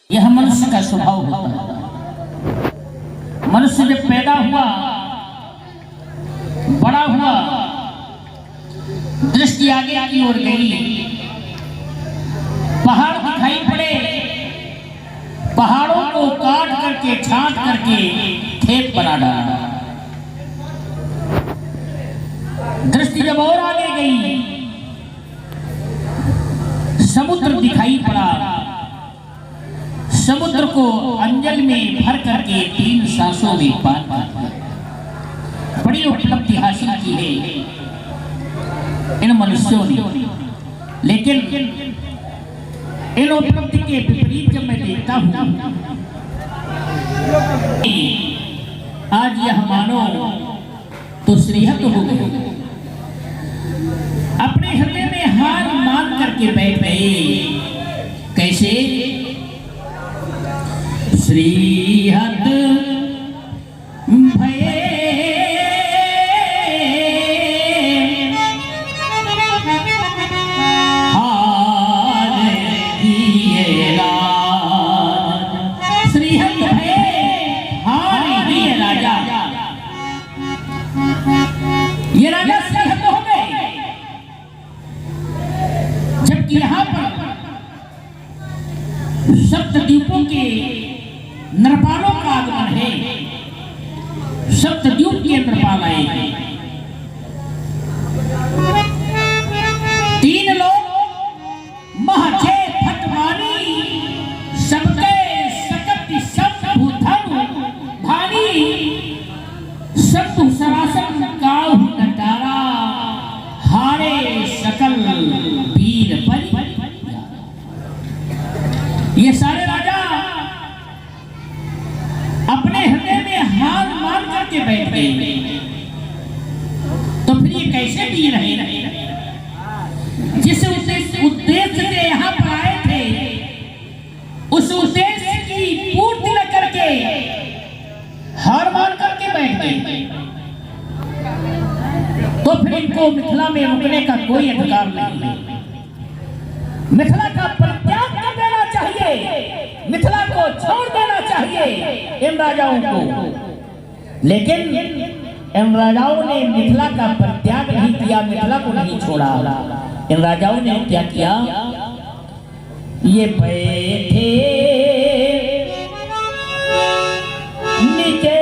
यह मनुष्य का स्वभाव होता है। मनुष्य जब पैदा हुआ, बड़ा हुआ, दृष्टि आगे की ओर गई, पहाड़ दिखाई पड़े, पहाड़ों को काट करके छांट करके खेत बना डाला। दृष्टि जब और आगे गई, समुद्र दिखाई पड़ा, समुद्र को अंजल में भर करके 3 सांसों में पार किया। बड़ी उपलब्धि हासिल की है इन मनुष्यों ने। लेकिन इन उपलब्धि के विपरीत जब मैं देखता हूं, आज यह मानो तो श्रीहत हो गए, अपने हृदय में हार मान करके बैठ गए। कैसे? श्रीहत भये हार दिए राज, श्रीहत भये हार दिए राजा। ये राजा श्रीहत हो गए। जबकि यहाँ पर सप्तद्वीपों के नरपालों का आगमन है, सप्तद्वीप के नरपाल आए। 3 लोग महचे फटवानी, सबके सकति सब भूधनु भानी, सब सरासर काहू नटारा, हारे सकल वीर परि। ये सारे राजा अपने हृदय में हार मान करके बैठ गए। तो फिर ये कैसे जी रहे? जिस उद्देश्य से यहाँ पर आए थे, उस उद्देश्य की पूर्ति न करके हार मान करके बैठ गए। तो फिर इनको मिथिला में रुकने का कोई अधिकार नहीं है। मिथिला का परित्याग कर देना चाहिए, मिथिला को छोड़ देना चाहिए इन राजाओं को। लेकिन इन राजाओं ने मिथिला का परित्याग नहीं किया, मिथिला को नहीं छोड़ा। इन राजाओं ने क्या किया? ये बैठे नीचे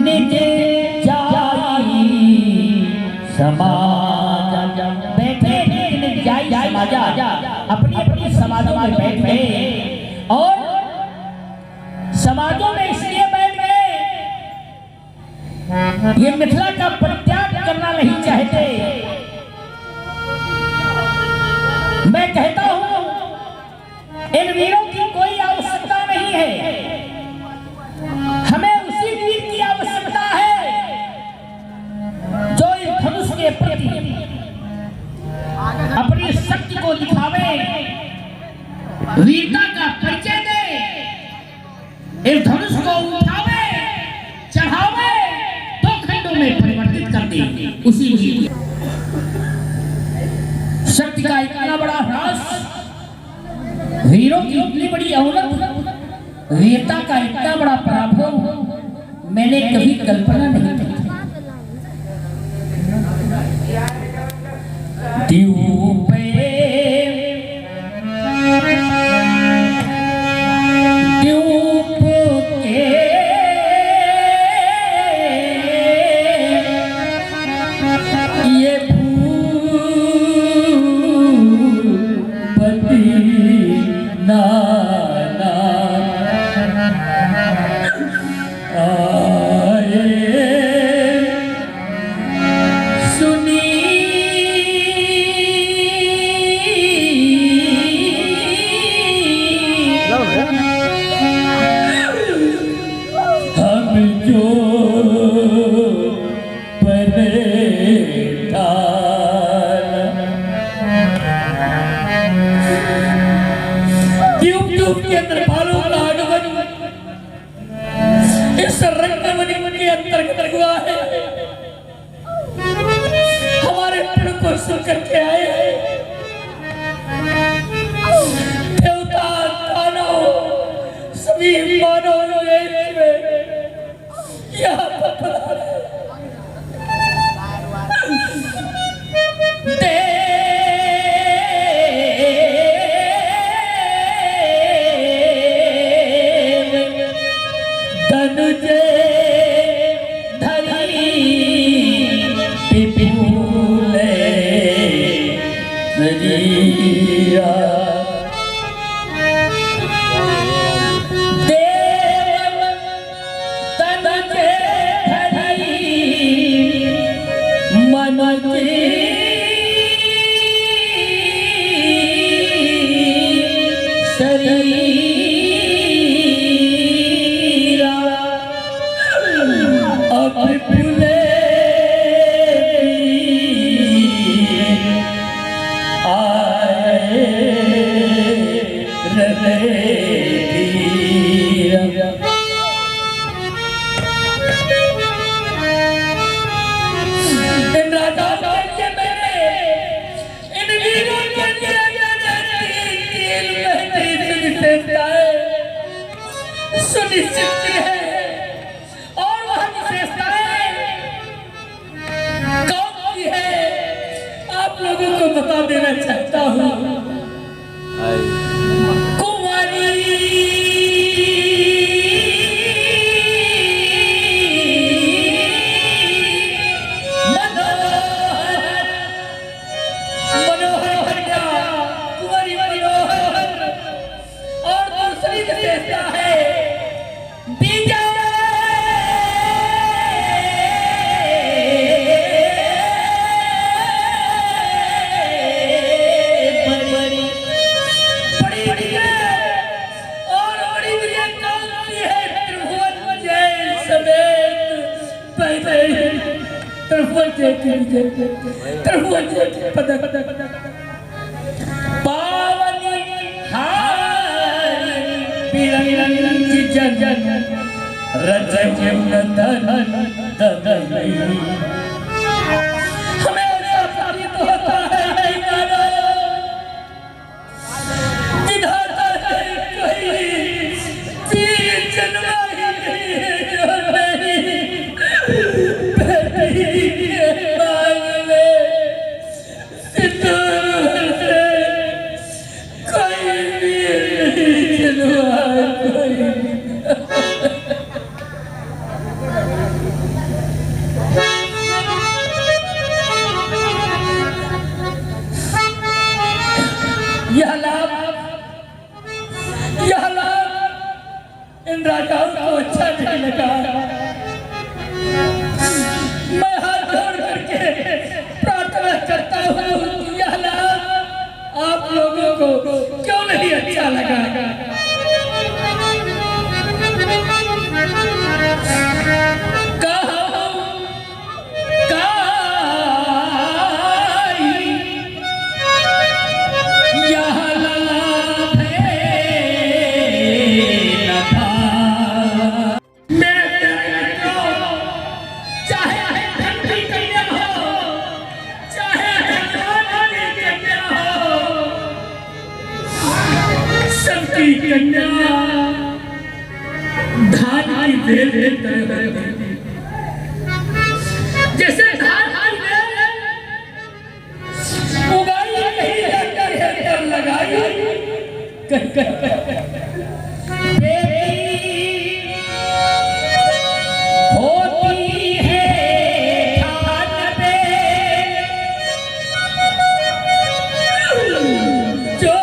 नीचे समाज बैठे, अपनी अपनी समाजों में बैठ गए। और समाजों में इसलिए बैठ गए, ये मिथिला का परित्याग करना नहीं चाहते। मैं कहता हूं, इन वीरों की कोई आवश्यकता नहीं है, हमें उसी वीर की आवश्यकता है जो इस धनुष के प्रति अपनी शक्ति को दिखावे, वीरता का परिचय दे, इस धनुष को उठावे, चढ़ावे, 2 खंडों में परिवर्तित कर दे। उसी वीर शक्ति का इतना बड़ा ह्रास, वीरों की इतनी बड़ी अवनति, वीरता का इतना बड़ा पराभव मैंने कभी कल्पना नहीं की। के नरपालों का आगमन इस रंगमणि के अंतर्गत हुआ है। हमारे प्रण को हासिल करके आए हैं। देवता दानव सभी मानव एक में यहाँ पर सुनिश्चित है और वह विशेषताएं कौन सी है आप लोगों को बता देना चाहता हूँ। यह लाभ इन राजाओं को अच्छा नहीं लगा। मैं हाथ जोड़ करके प्रार्थना करता हूँ यह लाभ आप लोगों को क्यों नहीं अच्छा लगा। धान की बेल जैसे धान उगाई नहीं लगाई होती है धान बेल जो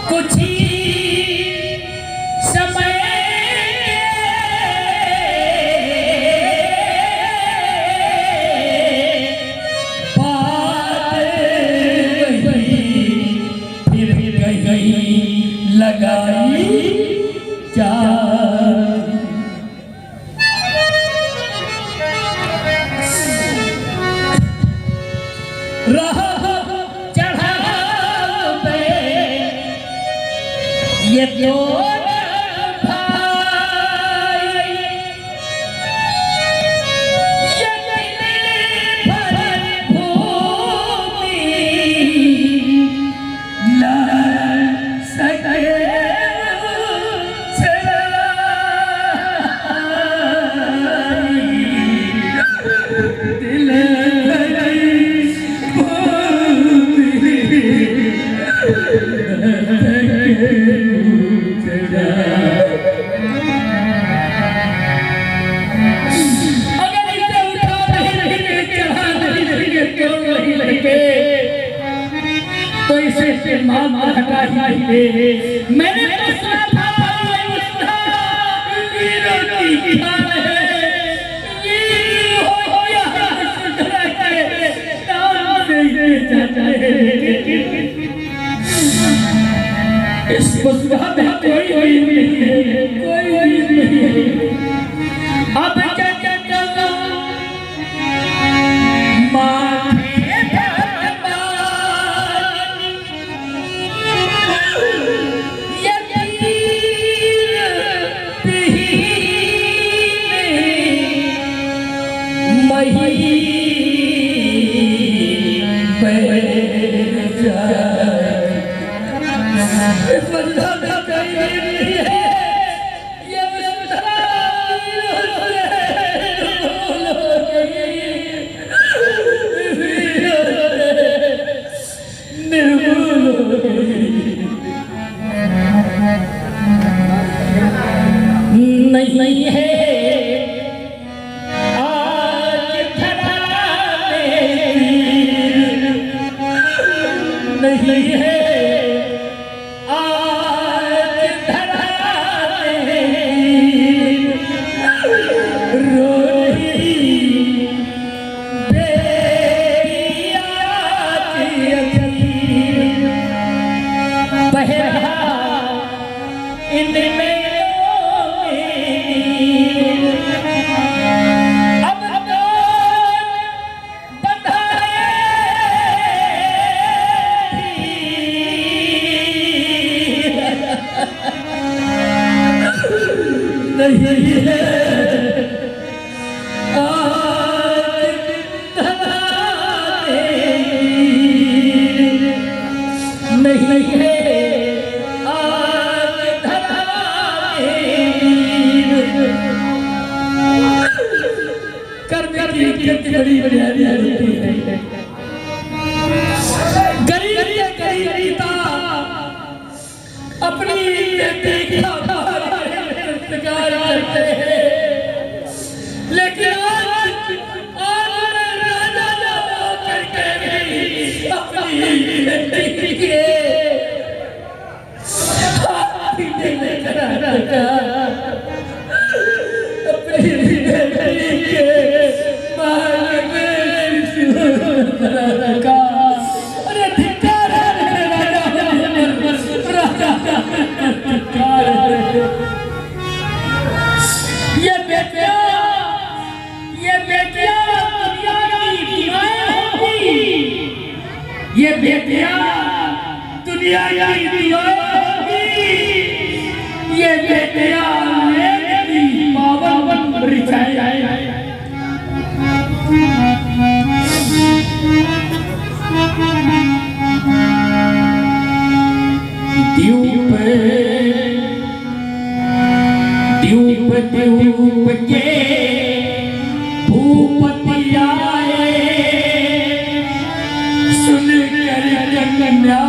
कुछ ही समय ये दोनों भाई ये दिल भरी भूमि लड़ सके दिल तो इसे मान हटा ही मैंने तो सुना था रोटी खा ये हो या इसको सुधारने कोई नहीं है, कोई नहीं है। अब क्या करो माथे नहीं है आज धरा नहीं है आज धरा रोई बेरिया पहला इनमें नहीं है आज नहीं है आज कर बड़ी बड़ी है गरीबता अपनी करते हैं लेकिन आज राजा करके भी अपनी ये बेटियां दुनिया की दीवानी ये बेटियां मेरी पावन रिचाई द्यूप के भूपति आए सुन कर कन्या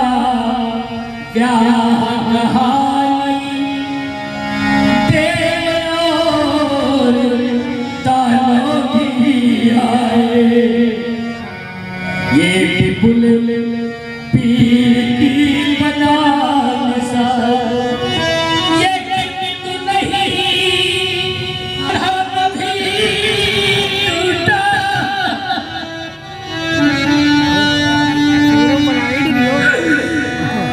ये पुल पीर की बना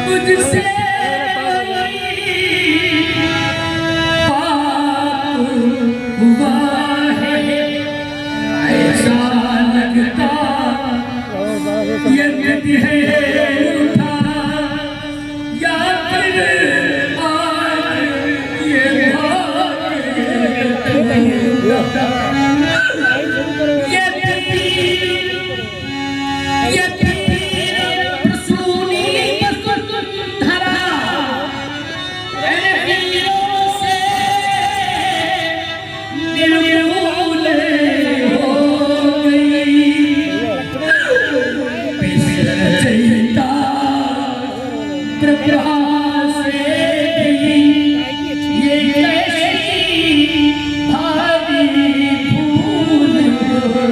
मुझसे कृपा से ये कैसी भारी भूल हो।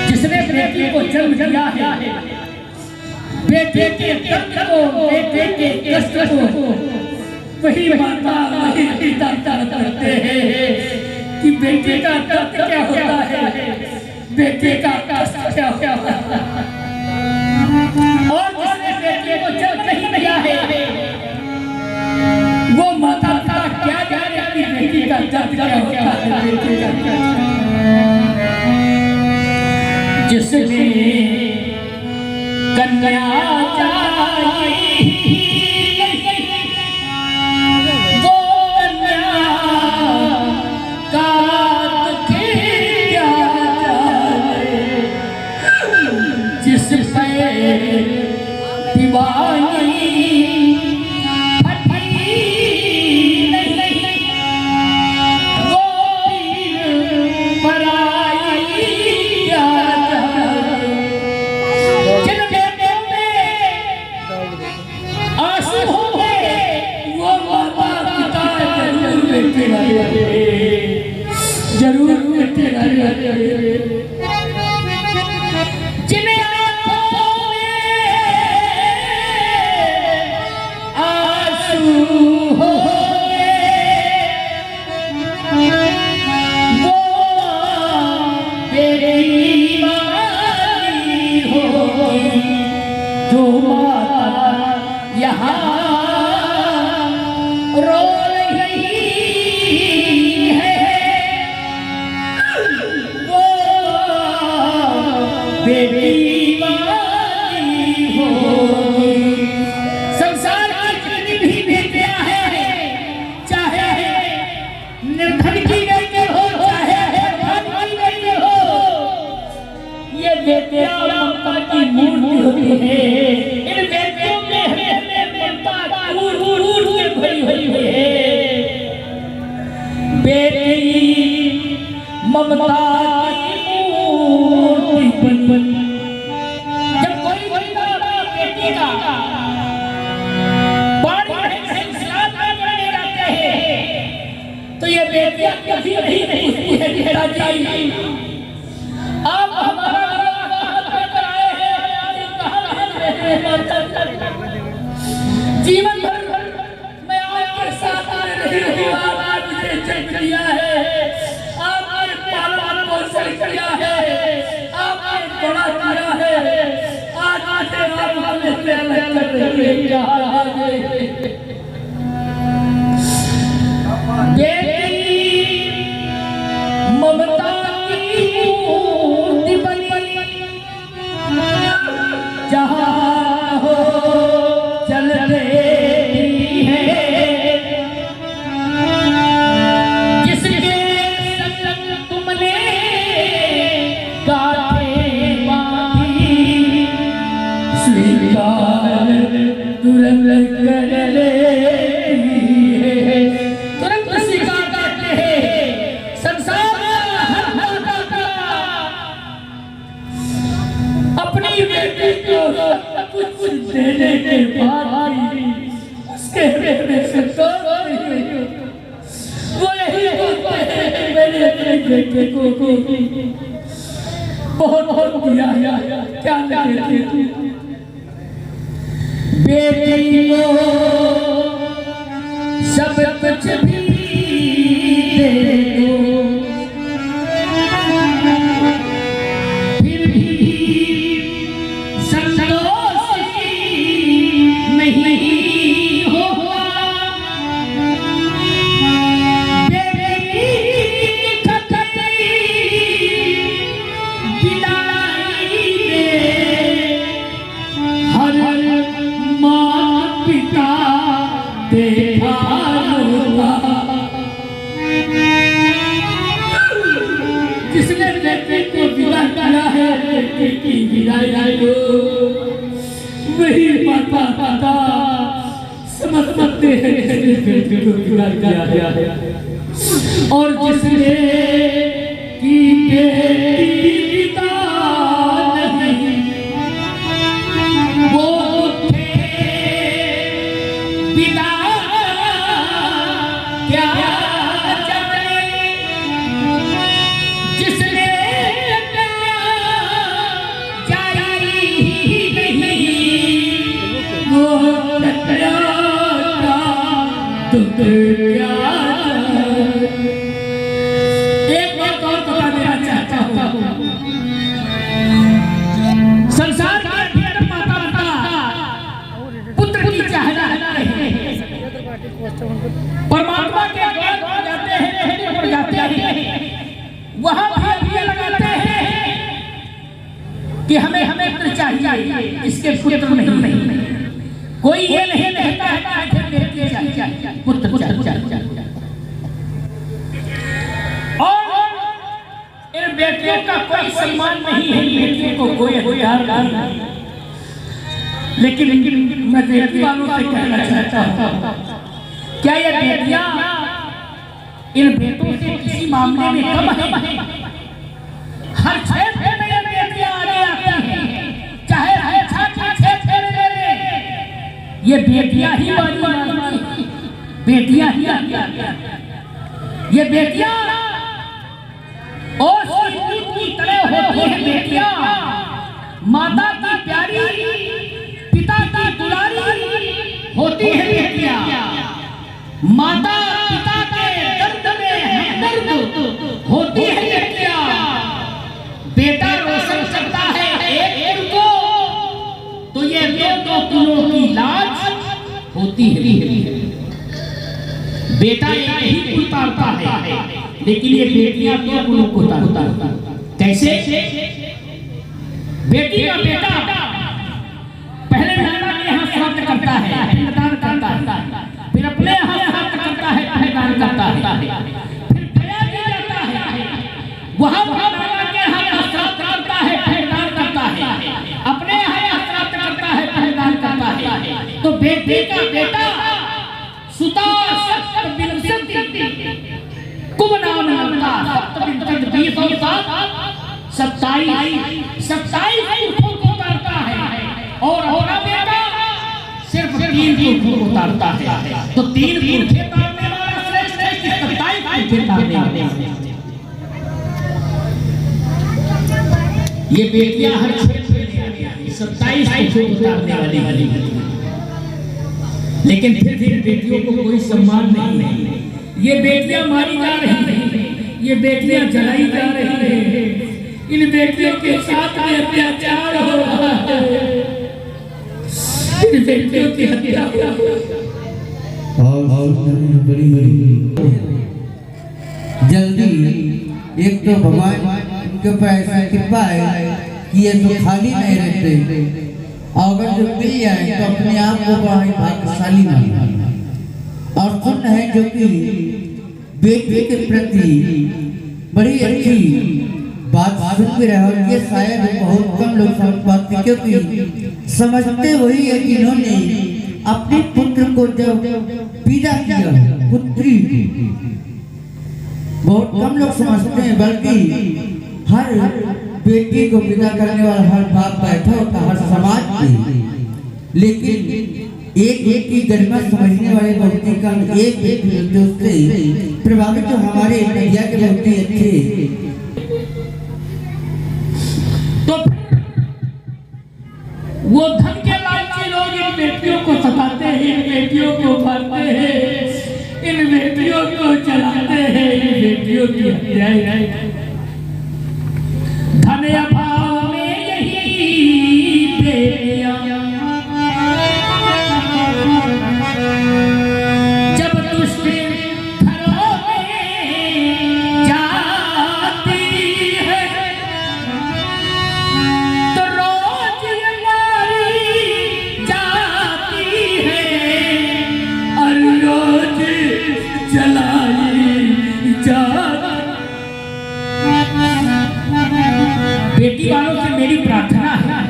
जिसने बेटी को जन्म दिया है, बेटे के दर्द को, बेटे के कष्ट को वही माता वही पिता करते हैं कि बेटे का दर्द क्या होता है, बेटे का कष्ट क्या होता है। और जिसने बेटे को जन्म नहीं दिया है वो माता पिता क्या जाने कि बेटी का दर्द क्या होता है, बेटे का कष्ट। जिसने कन्या चाहिए वो कन्या का दुख क्या जाए। जिस पे दीवानी फटी नहीं वो पीर पराई क्या जाए। जिन बेटों में आंसू होंगे वो माता पिता जरूर बेटे रहे, जरूर बेटे रहे। जिन्हें आंखों में आंसू होंगे वो बेटी वाली होगी। जो माता यहाँ रो रही है वो बेटी वाली होगी। संसार की जितनी भी बेटियां हैं, चाहे निर्धन की बेटी हो चाहे धन की बेटी हो, ये बेटियां ममता की मूर्ति होती है। इन बेटियों में हमें ममता कूट के भरी हुई है। बेटी ममता की मूर्ति बन जब कोई बेटी का बाड़ी करने जाते हैं तो ये बेटियां कभी नहीं पूछती है कि राजी आप हमारा जीवन भर मैं आपके साथ रही हूँ, आपने मुझे जन्म दिया है, आपने पालन पोषण किया है, आपने बड़ा किया है, आज आते आप हमें अलग कर रही है। बेटी ममता की मूर्ति बनी जहाँ हो चलते हैं। जिसके संग तुमने गाथे बांधी स्वीकार तुरंत कर लेती है, तुरंत स्वीकार करते हैं। संसार अपनी बेटी को कुछ देने के बाद उसके बेटे से वो यही बोलते हैं मेरे बेटे को बहुत बहुत दिया क्या देते बेटी को सब कुछ भी दे दो फिर भी नहीं होगा। बेटी खतरी विदाई दे हर माँ पिता देखा जिसने बेटे को विदा किया है बेटे की विदाई दो वही माता पिता समझते हैं बेटे को विदा किया है। और जिसने की बेटी पिता नहीं वो एक बात और बता देना चाहता हूँ, संसार में अधिकतर माता पिता पुत्र की चाहना है, परमात्मा के द्वार जाते हैं, पर जाते हैं, वहां भी लगाते हैं कि हमें पुत्र चाहिए, इसके पुत्र नहीं। कोई ये नहीं कहता है कि पुत्र चाहिए। और इन बेटियों का कोई सम्मान नहीं है, बेटियों को कोई अधिकार नहीं। लेकिन मैं बेटी वालों से कहना चाहता हूँ, क्या ये बेटियां इन बेटों से किसी मामले में कम है? हर क्षेत्र में ये बेटियां आगे आती हैं, चाहे अच्छा क्षेत्र में ले ले, ये बेटियां ही बाजी, बेटियां ही ये बेटियां और की तरह होती है। बेटियां माता की प्यारी, पिता की दुलारी होती है। बेटियां माता पिता के दर्द में हमदर्द होती है। बेटियां बेटा रोशन करता है एक कुल को, तो ये दो कुलों की लाज होती है। बेटा एक ही कुल तारता है, लेकिन ये बेटियां दो कुलों को तारता। कैसे? बेटी का बेटा पहले नाना के यहाँ श्राद्ध करता है, पिंडदान करता है, फिर अपने यहाँ श्राद्ध करता है, पिंडदान करता है, फिर गया भी जाता है, वहाँ नाना के यहाँ श्राद्ध करता है, पिंडदान करता है, अपने यहाँ श्राद्ध करता है, पिंडदान करता है। तो बेटी का बेटा सुता कुब नाम नामता 27 पुरखों को उतारता है, और होना बेटा सिर्फ 3 पुरखों को उतारता है। तो 3 पुरखे उतारने वाला श्रेष्ठ है कि 27 पुरखे उतारने वाले? ये बेटियां हर क्षेत्र में 27 पुरखों को उतारने वाली, लेकिन फिर बेटियों को कोई सम्मान नहीं। ये बेटियां मारी जा रही हैं, ये बेटियां जलाई जा रही हैं, इन बेटियों के साथ में अत्याचार हो रहा है, इन बेटियों की हत्या बड़ी जल्दी। एक तो भगवान उनके ऊपर ऐसा कृपा है कि ये तो खाली नहीं रहते, अगर जो मिल जाए तो अपने आप को बड़ा भाग्यशाली माने। और सुन है जो कि बेटी के प्रति बड़ी अच्छी बात सुन भी रहे, और ये शायद बहुत कम लोग समझ पाते, क्योंकि समझते वही है कि इन्होंने अपने पुत्र को जब पैदा किया, पुत्री, बहुत कम लोग समझते हैं। बल्कि हर बेटी को पैदा करने वाला हर बाप बैठा होता, हर समाज में, लेकिन एक की गरिमा समझने वाले बहुत ही कम, एक जो उससे प्रभावित जो हमारे इंडिया के बहुत ही अच्छे। तो वो धन के लालची लोग इन बेटियों को सताते हैं, इन बेटियों को मारते हैं, इन बेटियों को जलाते हैं, इन बेटियों की हत्याएं। धन अभाव में यही बेटियां जब दुष्ट घरों में जाती है, तो रोज ये मारी जाती है, और रोज जलाई जाती। बेटी वालों से मेरी प्रार्थना है,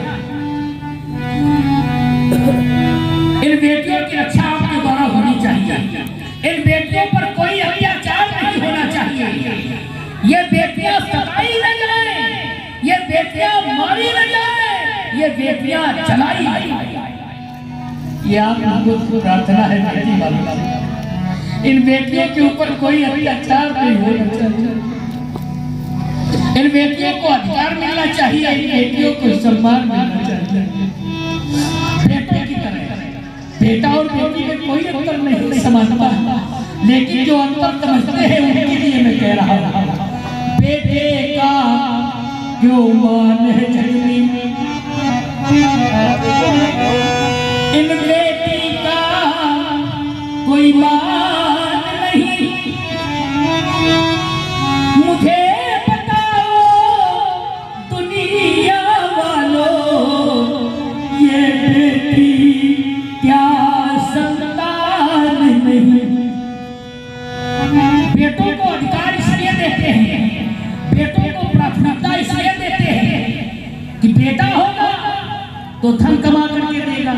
इन बेटियों की रक्षा आपके द्वारा होनी चाहिए, इन बेटियों पर कोई अत्याचार नहीं होना चाहिए, ये बेटियां सताई न जाए, ये बेटियां मारी न जाए, ये बेटियां जलाई। ये आप लोगों को प्रार्थना है बेटी वालों से, इन बेटियों के ऊपर कोई अत्याचार नहीं होना चाहिए, इन बेटियों को अधिकार मिलना चाहिए, इन बेटियों को सम्मान मिलना चाहिए। बेटे की तरह बेटा और बेटी में कोई अंतर नहीं, समानता। लेकिन जो अंतर समझते हैं उनके लिए मैं कह रहा हूँ, बेटे का क्यों मान है जग में, इन बेटी का कोई मान नहीं। मुझे बताओ दुनिया वालों, ये बेटी क्या संतान नहीं। बेटों को अधिकार इसलिए देते हैं, बेटों को प्राथमिकता इसलिए देते हैं कि बेटा होगा तो धन कमा करके देगा,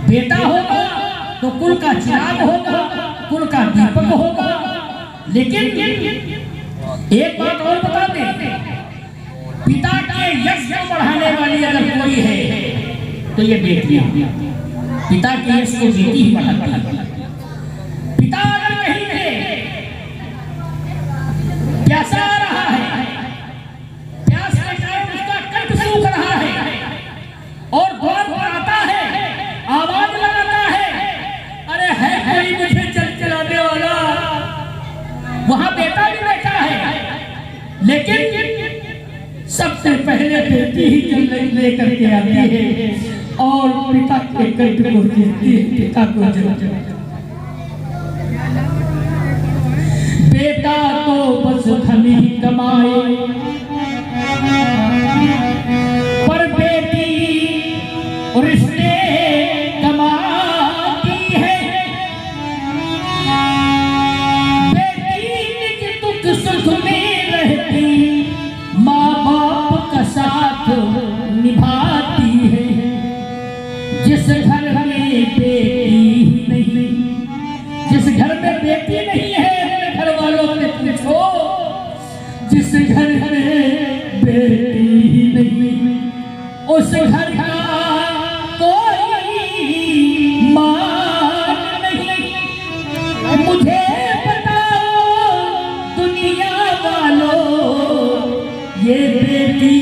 बेटा होगा तो कुल का चिराग होगा, कुल का दीपक होगा। लेकिन एक बात और बता दें, पिता के यश को बढ़ाने वाली अगर कोई है तो ये बेटी है। पिता के यश को बेटी ही बढ़ाती है। पिता अगर कहीं है प्यासा आ रहा है, प्यास के कारण उसका कंठ सूख रहा है और द्वार पर आता है, आवाज लगाता है, अरे है कोई मुझे चल चलाने वाला, वहां बेटा भी बैठा है, लेकिन सबसे पहले बेटी ही चल लेकर के आती है और पिता के कंठ को गिरती है, पिता को जल। बेटा तो बस धन ही कमाए, पर बेटी रिश्ते कमाती है। बेटी निज दुख सुख में रहती, माँ बाप का साथ निभाती है। जिस घर में बेटी नहीं, जिस घर में बेटी नहीं है, घर वालों से पूछो, जिस घर में बेटी नहीं, उस घर का कोई मान नहीं। मुझे बताओ दुनिया वालों, ये बेटी